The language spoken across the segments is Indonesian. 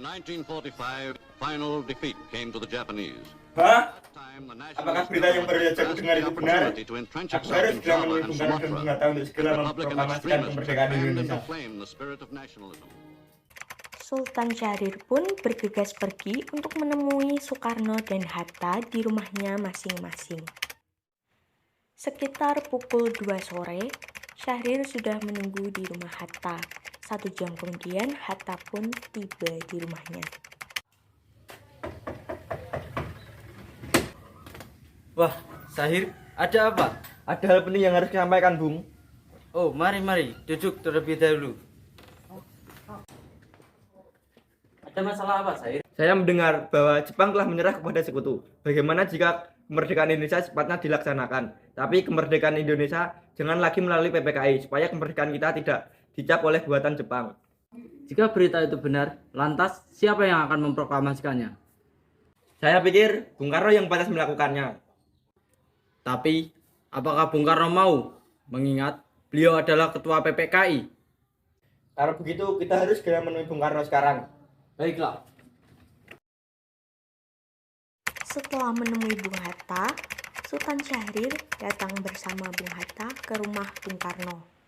1945, final defeat came to the Japanese. Hah? Apakah berita yang baru saja aku dengar itu benar? Aku harus segera menemui Bung Karno dan Bung Hatta untuk segera memproklamasikan kemerdekaan Indonesia. Sultan Syahrir pun bergegas pergi untuk menemui Soekarno dan Hatta di rumahnya masing-masing. Sekitar pukul 2 sore, Syahrir sudah menunggu di rumah Hatta. 1 jam kemudian, Hatta pun tiba di rumahnya. Wah, Syahrir, ada apa? Ada hal penting yang harus disampaikan, Bung. Oh, mari, duduk terlebih dahulu. Ada masalah apa, Syahrir? Saya mendengar bahwa Jepang telah menyerah kepada sekutu. Bagaimana jika kemerdekaan Indonesia cepatnya dilaksanakan? Tapi kemerdekaan Indonesia jangan lagi melalui PPKI, supaya kemerdekaan kita tidak dicap oleh buatan Jepang. Jika berita itu benar, lantas siapa yang akan memproklamasikannya? Saya pikir Bung Karno yang pantas melakukannya. Tapi, apakah Bung Karno mau? Mengingat beliau adalah ketua PPKI. Kalau begitu, kita harus segera menemui Bung Karno sekarang. Baiklah. Setelah menemui Bung Hatta, Sultan Syahrir datang bersama Bung Hatta ke rumah Bung Karno.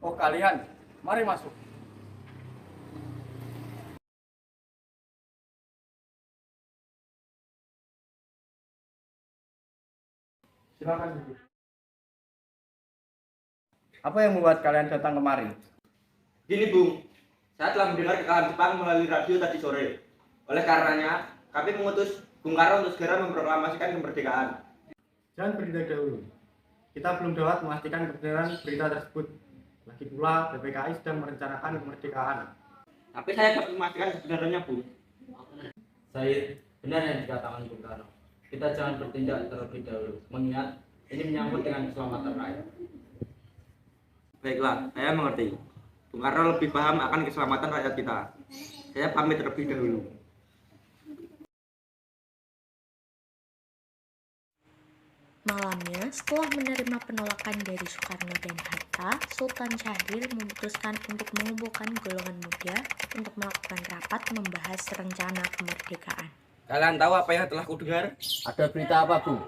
Oh kalian, mari masuk. Silakan duduk. Apa yang membuat kalian datang kemari? Gini Bung, saya telah mendengar kekalahan Jepang melalui radio tadi sore. Oleh karenanya, kami mengutus Bung Karno untuk segera memproklamasikan kemerdekaan. Jangan berita dahulu. Kita belum dapat memastikan kebenaran berita tersebut. Lagi pula PPKI sedang merencanakan kemerdekaan. Tapi saya dapat memastikan kebenarannya, Bung. Syahrir, benar yang dikatakan Bung Karno. Kita jangan bertindak terlebih dahulu, mengingat ini menyangkut dengan keselamatan rakyat. Baiklah, saya mengerti. Bung Karno lebih paham akan keselamatan rakyat kita. Saya pamit terlebih dahulu. Malamnya, setelah menerima penolakan dari Soekarno dan Hatta, Sultan Syahrir memutuskan untuk mengumpulkan golongan muda untuk melakukan rapat membahas rencana kemerdekaan. Kalian tahu apa yang telah kudengar? Ada berita apa, Bung?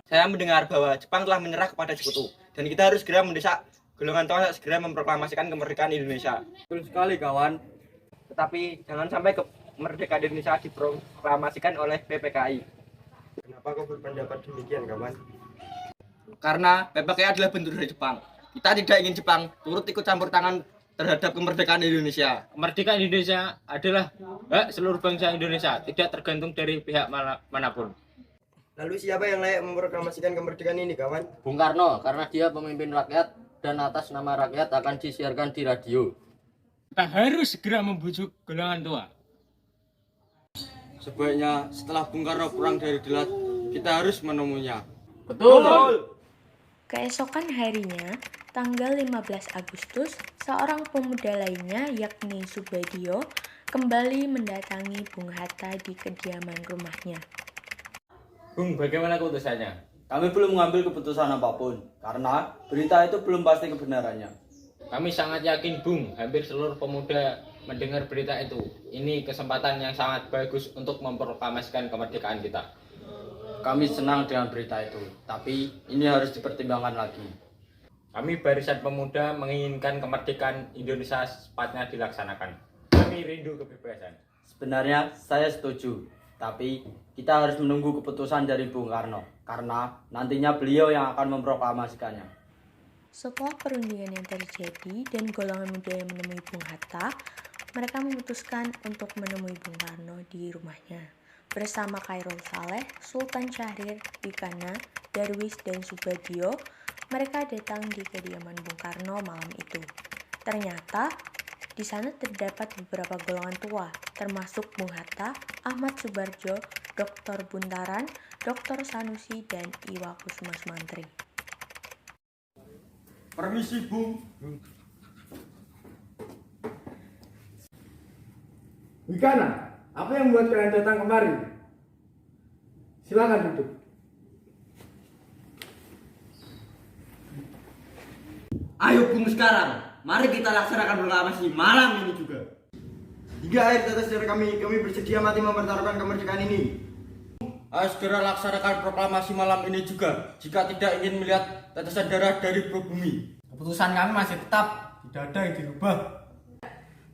Saya mendengar bahwa Jepang telah menyerah kepada sekutu. Dan kita harus segera mendesak golongan tua segera memproklamasikan kemerdekaan Indonesia. Betul sekali kawan. Tetapi jangan sampai kemerdekaan Indonesia diproklamasikan oleh PPKI. Kenapa kau berpendapat demikian, kawan? Karena PPKI adalah bentuk dari Jepang. Kita tidak ingin Jepang turut ikut campur tangan terhadap kemerdekaan Indonesia. Kemerdekaan Indonesia adalah hak seluruh bangsa Indonesia, tidak tergantung dari pihak manapun. Lalu siapa yang layak memproklamasikan kemerdekaan ini, kawan? Bung Karno, karena dia pemimpin rakyat dan atas nama rakyat akan disiarkan di radio. Kita harus segera membujuk golongan tua. Sebaiknya setelah Bung Karno pulang dari Delat, kita harus menemuinya. Betul. Keesokan harinya, tanggal 15 Agustus, seorang pemuda lainnya yakni Subadio kembali mendatangi Bung Hatta di kediaman rumahnya. Bung, bagaimana keputusannya? Kami belum mengambil keputusan apapun, karena berita itu belum pasti kebenarannya. Kami sangat yakin, Bung, hampir seluruh pemuda mendengar berita itu. Ini kesempatan yang sangat bagus untuk memproklamasikan kemerdekaan kita. Kami senang dengan berita itu, tapi ini harus dipertimbangkan lagi. Kami barisan pemuda menginginkan kemerdekaan Indonesia secepatnya dilaksanakan. Kami rindu kebebasan. Sebenarnya saya setuju, tapi kita harus menunggu keputusan dari Bung Karno, karena nantinya beliau yang akan memproklamasikannya. Setelah perundingan yang terjadi dan golongan muda yang menemui Bung Hatta, mereka memutuskan untuk menemui Bung Karno di rumahnya. Bersama Khairul Saleh, Sultan Syahrir, Bikana, Darwis, dan Subadio, mereka datang di kediaman Bung Karno malam itu. Ternyata, di sana terdapat beberapa golongan tua, termasuk Bung Hatta, Ahmad Subarjo, Dr. Buntaran, Dr. Sanusi, dan Iwa Kusuma Sumantri. Permisi, Bung. Wikana, Apa yang membuat kalian datang kemari? Silakan duduk. Ayo Bung sekarang, mari kita laksanakan proklamasi malam ini juga. Hingga akhir tetes darah kami bersedia mati mempertaruhkan kemerdekaan ini. Ayo segera laksanakan proklamasi malam ini juga, jika tidak ingin melihat tetesan darah dari bumi. Keputusan kami masih tetap, tidak ada yang dirubah.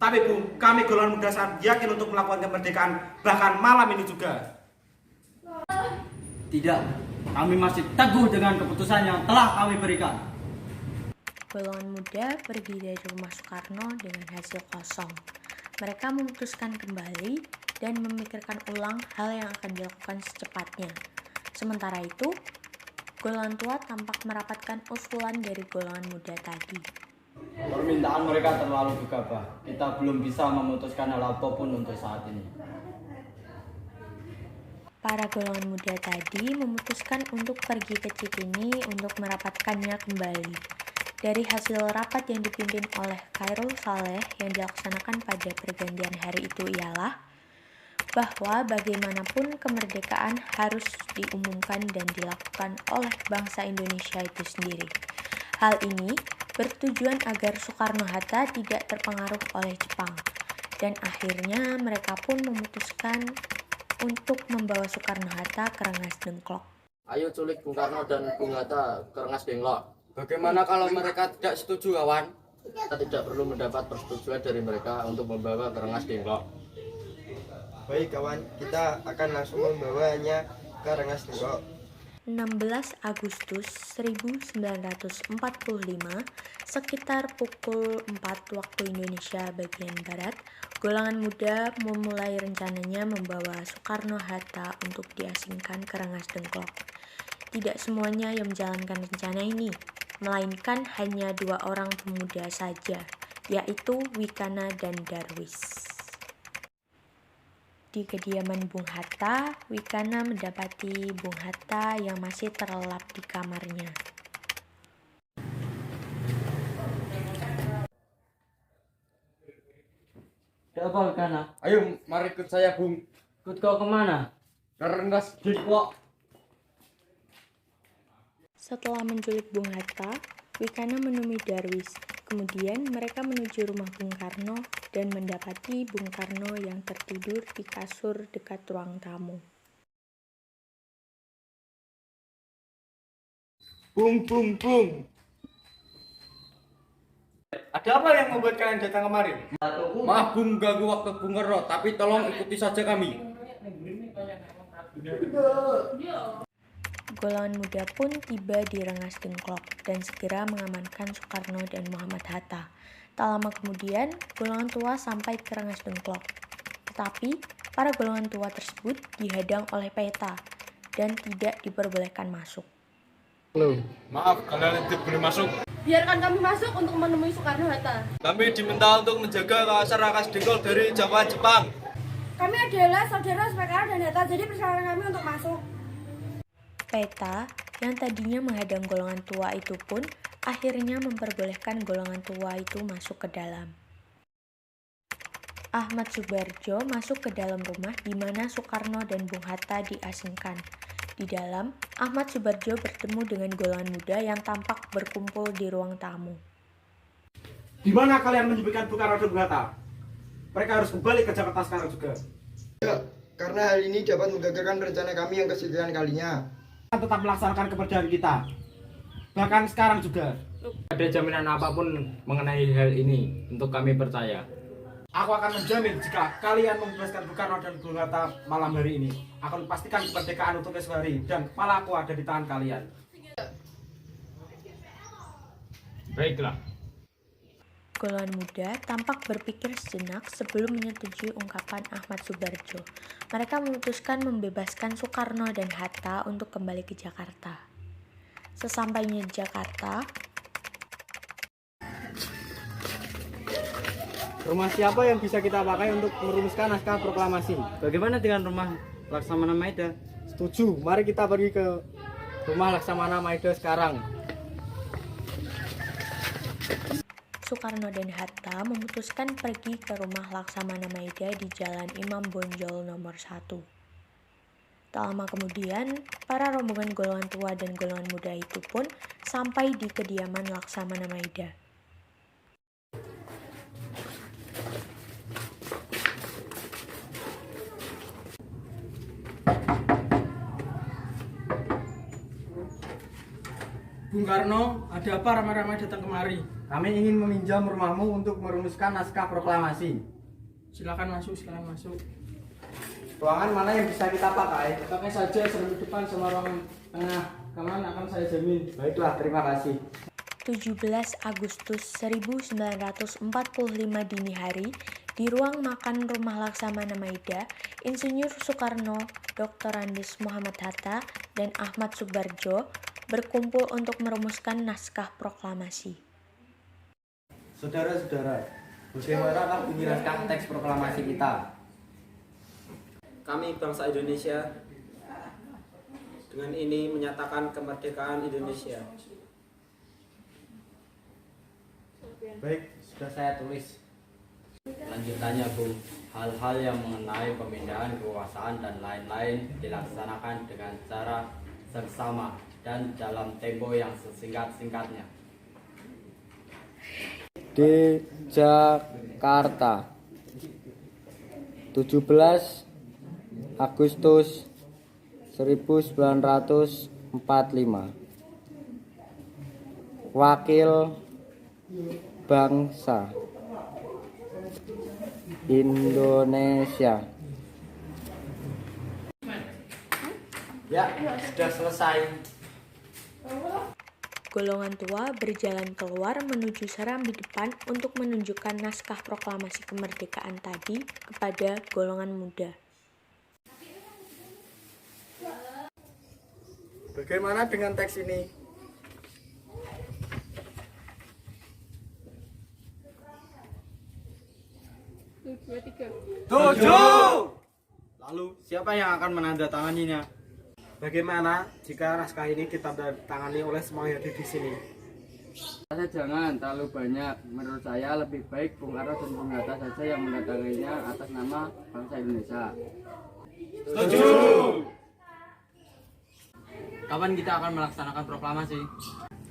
Tapi Bung, kami golongan muda sangat yakin untuk melakukan kemerdekaan bahkan malam ini juga. Tidak, kami masih teguh dengan keputusan yang telah kami berikan. Golongan muda pergi dari rumah Soekarno dengan hasil kosong. Mereka memutuskan kembali dan memikirkan ulang hal yang akan dilakukan secepatnya. Sementara itu, golongan tua tampak merapatkan usulan dari golongan muda tadi. Permintaan mereka terlalu gegabah. Kita belum bisa memutuskan hal apapun untuk saat ini. Para golongan muda tadi memutuskan untuk pergi ke Cikini untuk merapatkannya kembali. Dari hasil rapat yang dipimpin oleh Khairul Saleh yang dilaksanakan pada pergantian hari itu ialah bahwa bagaimanapun kemerdekaan harus diumumkan dan dilakukan oleh bangsa Indonesia itu sendiri. Hal ini bertujuan agar Soekarno-Hatta tidak terpengaruh oleh Jepang, dan akhirnya mereka pun memutuskan untuk membawa Soekarno-Hatta ke Rengas Dengklok. Ayo culik Bung Karno dan Bung Hatta ke Rengas Dengklok. Bagaimana kalau mereka tidak setuju, kawan? Kita tidak perlu mendapat persetujuan dari mereka untuk membawa ke Rengas Dengklok. Baik kawan, kita akan langsung membawanya ke Rengas Dengklok. 16 Agustus 1945, sekitar pukul 4 waktu Indonesia bagian Barat, golongan muda memulai rencananya membawa Soekarno-Hatta untuk diasingkan ke Rengas Dengklok. Tidak semuanya yang menjalankan rencana ini, melainkan hanya 2 orang pemuda saja, yaitu Wikana dan Darwis. Di kediaman Bung Hatta, Wikana mendapati Bung Hatta yang masih terlelap di kamarnya. Ada apa, Wikana? Ayo, mari ikut saya, Bung. Ikut kau kemana? Ke Rengas Dengklok. Setelah menculik Bung Hatta, Wikana menemui Darwis. Kemudian mereka menuju rumah Bung Karno dan mendapati Bung Karno yang tertidur di kasur dekat ruang tamu. Bung. Ada apa yang membuat kalian datang kemari? Maaf Bung ganggu waktu Bung Karno, tapi tolong ikuti saja kami. Golongan muda pun tiba di Rengas Dengklok dan segera mengamankan Soekarno dan Muhammad Hatta. Tak lama kemudian, golongan tua sampai ke Rengas Dengklok. Tetapi, para golongan tua tersebut dihadang oleh peta dan tidak diperbolehkan masuk. Maaf, kalian tidak boleh masuk. Biarkan kami masuk untuk menemui Soekarno-Hatta. Kami diminta untuk menjaga kawasan Rengas Dengklok dari jangkauan Jepang. Kami adalah saudara Soekarno dan Hatta, jadi persilakan kami untuk masuk. Peta yang tadinya menghadang golongan tua itu pun akhirnya memperbolehkan golongan tua itu masuk ke dalam. Ahmad Subardjo masuk ke dalam rumah di mana Soekarno dan Bung Hatta diasingkan. Di dalam, Ahmad Subardjo bertemu dengan golongan muda yang tampak berkumpul di ruang tamu. Di mana kalian menyebutkan Bung Karno dan Bung Hatta? Mereka harus kembali ke Jakarta sekarang juga. Ya, karena hal ini dapat menggagalkan rencana kami yang kesekian kalinya. Kita tetap melaksanakan kemerdekaan kita. Bahkan sekarang juga. Ada jaminan apapun mengenai hal ini untuk kami percaya. Aku akan menjamin jika kalian membebaskan Bung Karno dan Bung Hatta malam hari ini, akan pastikan kemerdekaan untuk esok hari dan kepala aku ada di tangan kalian. Baiklah. Golongan muda tampak berpikir sejenak sebelum menyetujui ungkapan Ahmad Subardjo. Mereka memutuskan membebaskan Soekarno dan Hatta untuk kembali ke Jakarta. Sesampainya di Jakarta, Rumah siapa yang bisa kita pakai untuk merumuskan naskah proklamasi? Bagaimana dengan rumah Laksamana Maeda? Setuju, mari kita pergi ke rumah Laksamana Maeda sekarang. Soekarno dan Hatta memutuskan pergi ke rumah Laksamana Maida di Jalan Imam Bonjol nomor 1. Tak lama kemudian, para rombongan golongan tua dan golongan muda itu pun sampai di kediaman Laksamana Maida. Bung Karno, ada apa ramai-ramai datang kemari? Kami ingin meminjam rumahmu untuk merumuskan naskah proklamasi. Silakan masuk, silakan masuk. Ruangan mana yang bisa kita pakai? Pakai saja serbu depan sama ruangan tengah. Keamanan akan saya jamin. Baiklah, terima kasih. 17 Agustus 1945 dini hari, di ruang makan rumah Laksamana Maida, Insinyur Soekarno, Dr. Andes Muhammad Hatta, dan Ahmad Subarjo berkumpul untuk merumuskan naskah proklamasi. Saudara-saudara, bagaimanakah bunyi naskah teks proklamasi kita? Kami bangsa Indonesia dengan ini menyatakan kemerdekaan Indonesia. Baik, sudah saya tulis. Lanjutannya Bung, hal-hal yang mengenai pemindahan kekuasaan dan lain-lain dilaksanakan dengan cara seksama dan dalam tempo yang sesingkat-singkatnya. Di Jakarta, 17 Agustus 1945. Wakil Bangsa Indonesia. Ya, sudah selesai. Golongan tua berjalan keluar menuju serambi depan untuk menunjukkan naskah proklamasi kemerdekaan tadi kepada golongan muda. Bagaimana dengan teks ini? Tujuh. Lalu siapa yang akan menandatanganinya? Bagaimana jika naskah ini kita tangani oleh semua yang ada di sini? Saya jangan terlalu banyak. Menurut saya lebih baik Bung Karno dan Bung Hatta saja yang mendatanginya atas nama bangsa Indonesia. Setuju. Kapan kita akan melaksanakan proklamasi?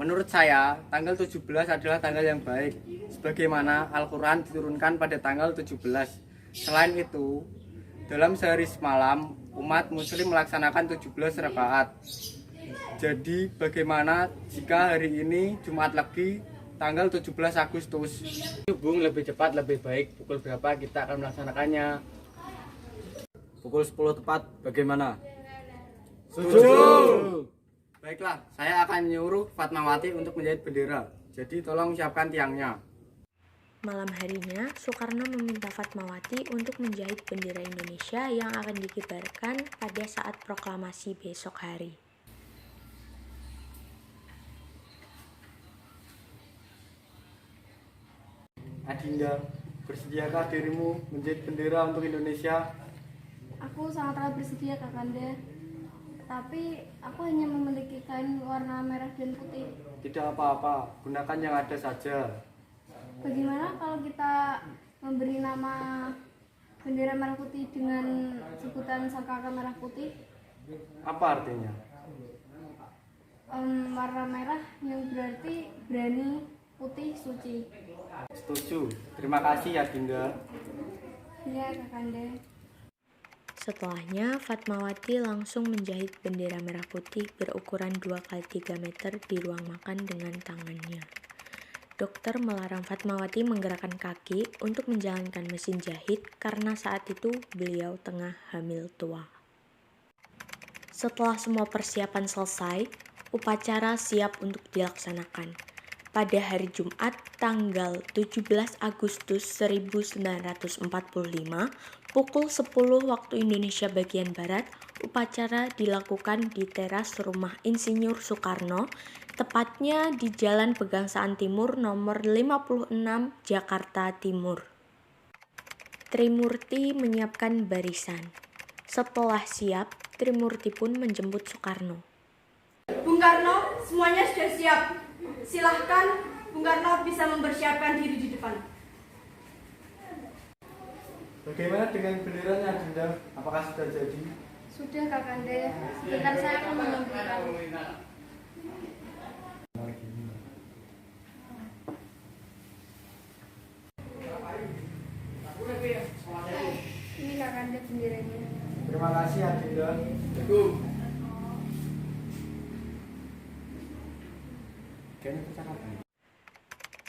Menurut saya, tanggal 17 adalah tanggal yang baik. Sebagaimana Al-Quran diturunkan pada tanggal 17. Selain itu, dalam sehari semalam, umat muslim melaksanakan 17 rakaat. Jadi, bagaimana jika hari ini Jumat Legi tanggal 17 Agustus? Bung, lebih cepat lebih baik. Pukul berapa kita akan melaksanakannya? Pukul 10 tepat, bagaimana? Setuju. Baiklah, saya akan nyuruh Fatmawati untuk menjahit bendera. Jadi tolong siapkan tiangnya. Malam harinya, Soekarno meminta Fatmawati untuk menjahit bendera Indonesia yang akan dikibarkan pada saat proklamasi besok hari. Adinda, bersediakah dirimu menjahit bendera untuk Indonesia? Aku sangat bersedia Kakanda. Tapi aku hanya memiliki kain warna merah dan putih. Tidak apa-apa, gunakan yang ada saja. Bagaimana kalau kita memberi nama bendera merah putih dengan sebutan Sangkaka Merah Putih? Apa artinya? Warna merah yang berarti berani, putih suci. Setuju. Terima kasih Adinda. Iya Kakanda. Setelahnya, Fatmawati langsung menjahit bendera merah putih berukuran 2x3 meter di ruang makan dengan tangannya. Dokter melarang Fatmawati menggerakkan kaki untuk menjalankan mesin jahit karena saat itu beliau tengah hamil tua. Setelah semua persiapan selesai, upacara siap untuk dilaksanakan. Pada hari Jumat tanggal 17 Agustus 1945, pukul 10 waktu Indonesia bagian Barat, upacara dilakukan di teras rumah Insinyur Soekarno, tepatnya di Jalan Pegangsaan Timur nomor 56, Jakarta Timur. Trimurti menyiapkan barisan. Setelah siap, Trimurti pun menjemput Soekarno. Bung Karno, semuanya sudah siap. Silahkan Bung Karno bisa mempersiapkan diri di depan. Bagaimana dengan benderanya Dinda? Apakah sudah jadi? Sudah Kakande, sebentar saya akan menunjukkan. Ini Kakande benderanya. Terima kasih Adinda.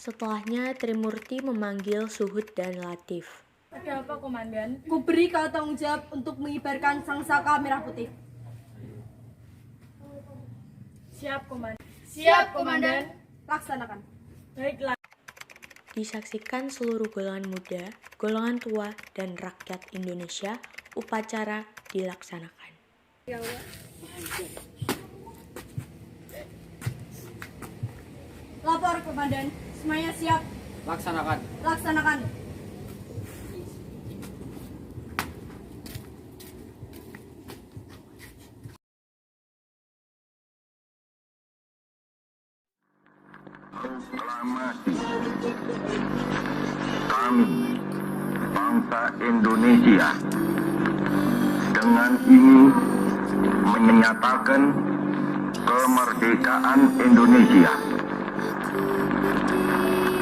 Setelahnya Trimurti memanggil Suhud dan Latif. Ada apa, Komandan? Kuberi kau tanggung jawab untuk mengibarkan sangsaka merah putih. Siap, Komandan. Siap, Komandan. Laksanakan. Baiklah. Disaksikan seluruh golongan muda, golongan tua, dan rakyat Indonesia, upacara dilaksanakan. Lapor, Komandan. Semuanya siap. Laksanakan. Laksanakan. Proklamasi kami bangsa Indonesia dengan ini menyatakan kemerdekaan Indonesia.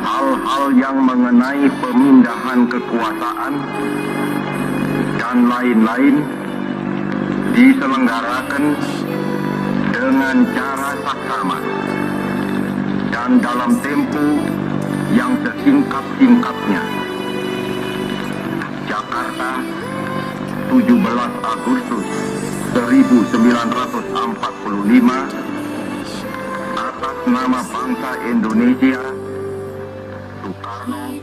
Hal-hal yang mengenai pemindahan kekuasaan dan lain-lain diselenggarakan dengan cara saksama dan dalam tempo yang sesingkat-singkatnya. Jakarta, 17 Agustus 1945, atas nama bangsa Indonesia, Soekarno,